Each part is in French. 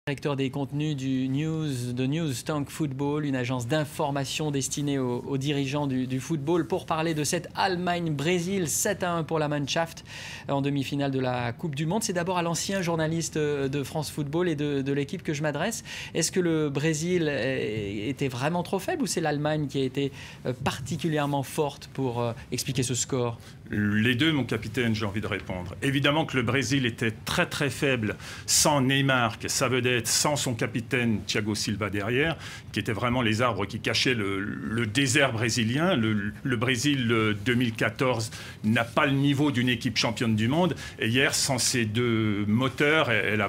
Directeur des contenus de News Tank Football, une agence d'information destinée aux dirigeants du football, pour parler de cette Allemagne-Brésil 7-1 pour la Mannschaft en demi-finale de la Coupe du Monde. C'est d'abord à l'ancien journaliste de France Football et de l'équipe que je m'adresse. Est-ce que le Brésil était vraiment trop faible ou c'est l'Allemagne qui a été particulièrement forte pour expliquer ce score? Les deux, mon capitaine, j'ai envie de répondre. Évidemment que le Brésil était très très faible sans Neymar, sa vedette, sans son capitaine Thiago Silva derrière, qui étaient vraiment les arbres qui cachaient le désert brésilien. Le Brésil 2014 n'a pas le niveau d'une équipe championne du monde. Et hier, sans ces deux moteurs, elle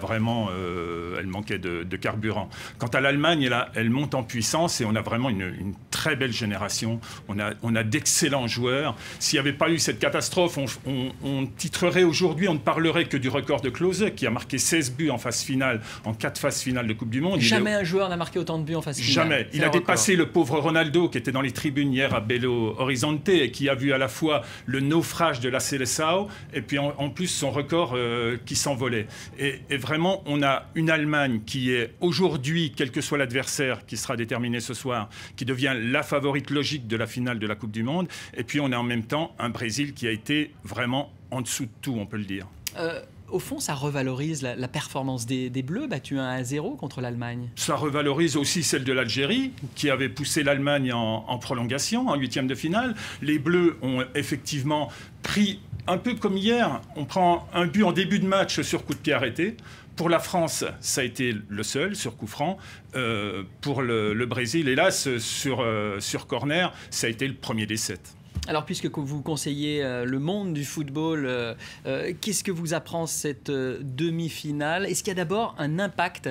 manquait de carburant. Quant à l'Allemagne, elle monte en puissance et on a vraiment une très belle génération. On a d'excellents joueurs. S'il n'y avait pas eu cette catastrophe, on titrerait aujourd'hui, on ne parlerait que du record de Klose, qui a marqué 16 buts en phase finale, en 4 phases finales de Coupe du Monde. Jamais un joueur n'a marqué autant de buts en phase finale. Jamais. Il a dépassé le pauvre Ronaldo, qui était dans les tribunes hier à Belo Horizonte, et qui a vu à la fois le naufrage de la Seleção, et puis en plus son record qui s'envolait. Et vraiment, on a une Allemagne qui est aujourd'hui, quel que soit l'adversaire qui sera déterminé ce soir, qui devient la favorite logique de la finale de la Coupe du Monde. Et puis on a en même temps un Brésil qui a été vraiment en dessous de tout, on peut le dire. Au fond, ça revalorise la performance des Bleus, battus 1-0 contre l'Allemagne. Ça revalorise aussi celle de l'Algérie, qui avait poussé l'Allemagne en prolongation, en huitième de finale. Les Bleus ont effectivement pris, un peu comme hier, on prend un but en début de match sur coup de pied arrêté. Pour la France, ça a été le seul, sur coup franc. Pour le Brésil, hélas, sur corner, ça a été le premier des 7. Alors, puisque vous conseillez le monde du football, qu'est-ce que vous apprend cette demi-finale? Est-ce qu'il y a d'abord un impact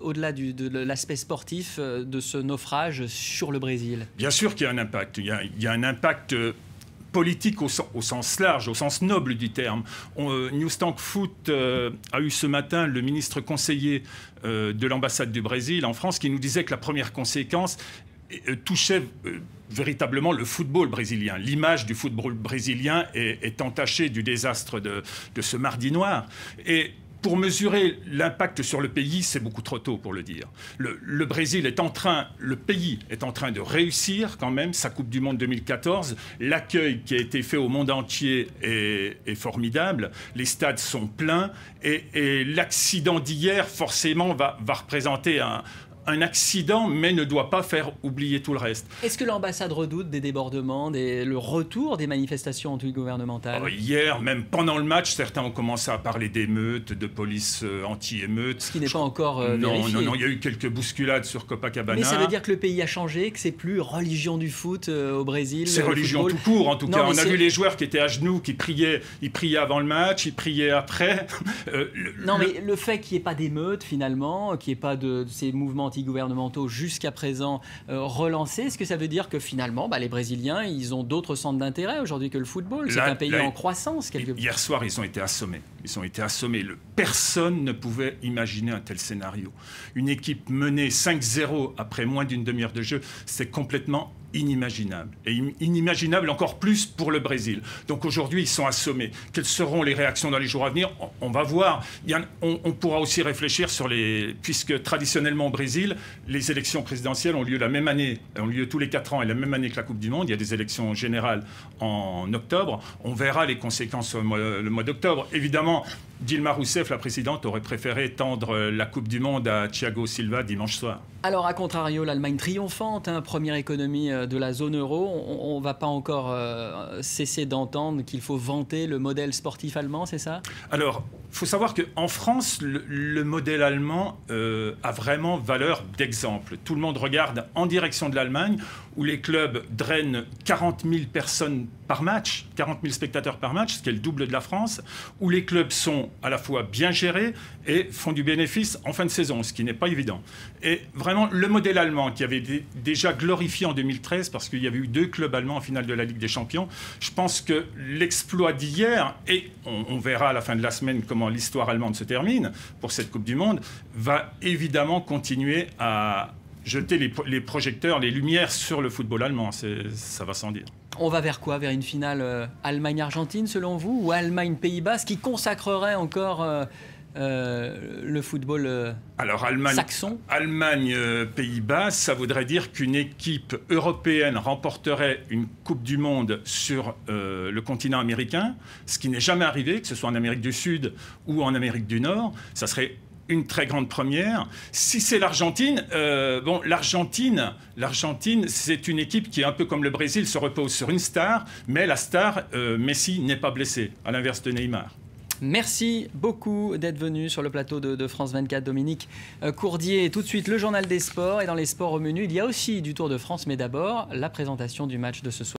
au-delà de l'aspect sportif de ce naufrage sur le Brésil? Bien sûr qu'il y a un impact. Il y a un impact politique au sens large, au sens noble du terme. News Tank Foot a eu ce matin le ministre conseiller de l'ambassade du Brésil en France qui nous disait que la première conséquence touchait véritablement le football brésilien. L'image du football brésilien est entachée du désastre de ce mardi noir. Et pour mesurer l'impact sur le pays, c'est beaucoup trop tôt pour le dire. Le Brésil le pays est en train de réussir quand même sa Coupe du Monde 2014. L'accueil qui a été fait au monde entier est formidable. Les stades sont pleins et l'accident d'hier, forcément, va représenter un accident, mais ne doit pas faire oublier tout le reste. Est-ce que l'ambassade redoute des débordements, le retour des manifestations anti-gouvernementales? Hier, même pendant le match, certains ont commencé à parler d'émeutes, de police anti-émeutes. Ce qui n'est pas encore vérifié. Non, il y a eu quelques bousculades sur Copacabana. Mais ça veut dire que le pays a changé, que c'est plus religion du foot au Brésil? C'est religion tout court, en tout cas. On a vu les joueurs qui étaient à genoux, qui priaient. Ils priaient avant le match, ils priaient après. Mais le fait qu'il n'y ait pas d'émeutes, finalement, qu'il n'y ait pas de ces mouvements anti-gouvernementaux jusqu'à présent relancés, est-ce que ça veut dire que finalement, les Brésiliens, ils ont d'autres centres d'intérêt aujourd'hui que le football? C'est un pays en croissance. Hier soir, ils ont été assommés. Personne ne pouvait imaginer un tel scénario. Une équipe menée 5-0 après moins d'une demi-heure de jeu, c'est complètement inimaginable. Et inimaginable encore plus pour le Brésil. Donc aujourd'hui, ils sont assommés. Quelles seront les réactions dans les jours à venir? On va voir. On pourra aussi réfléchir puisque traditionnellement au Brésil, les élections présidentielles ont lieu la même année, ont lieu tous les 4 ans et la même année que la Coupe du Monde. Il y a des élections générales en octobre. On verra les conséquences le mois d'octobre. Évidemment, Dilma Rousseff, la présidente, aurait préféré tendre la Coupe du Monde à Thiago Silva dimanche soir. Alors, à contrario, l'Allemagne triomphante, première économie de la zone euro. On ne va pas encore cesser d'entendre qu'il faut vanter le modèle sportif allemand, c'est ça? Alors, il faut savoir qu'en France, le modèle allemand a vraiment valeur d'exemple. Tout le monde regarde en direction de l'Allemagne, où les clubs drainent 40 000 personnes par match, 40 000 spectateurs par match, ce qui est le double de la France, où les clubs sont à la fois bien gérés et font du bénéfice en fin de saison, ce qui n'est pas évident. Et vraiment, le modèle allemand, qui avait déjà glorifié en 2013, parce qu'il y avait eu 2 clubs allemands en finale de la Ligue des Champions, je pense que l'exploit d'hier, et on verra à la fin de la semaine comment l'histoire allemande se termine pour cette Coupe du Monde, va évidemment continuer à jeter les projecteurs, les lumières sur le football allemand. Ça va sans dire. On va vers quoi? Vers une finale Allemagne-Argentine, selon vous, ou Allemagne-Pays-Bas, ce qui consacrerait encore le football Alors, saxon? Allemagne, Pays-Bas, ça voudrait dire qu'une équipe européenne remporterait une Coupe du Monde sur le continent américain, ce qui n'est jamais arrivé, que ce soit en Amérique du Sud ou en Amérique du Nord. Ça serait une très grande première. Si c'est l'Argentine, l'Argentine, c'est une équipe qui, un peu comme le Brésil, se repose sur une star, mais la star, Messi, n'est pas blessé, à l'inverse de Neymar. Merci beaucoup d'être venu sur le plateau de France 24, Dominique Courdier. Tout de suite, le journal des sports. Et dans les sports au menu, il y a aussi du Tour de France, mais d'abord, la présentation du match de ce soir.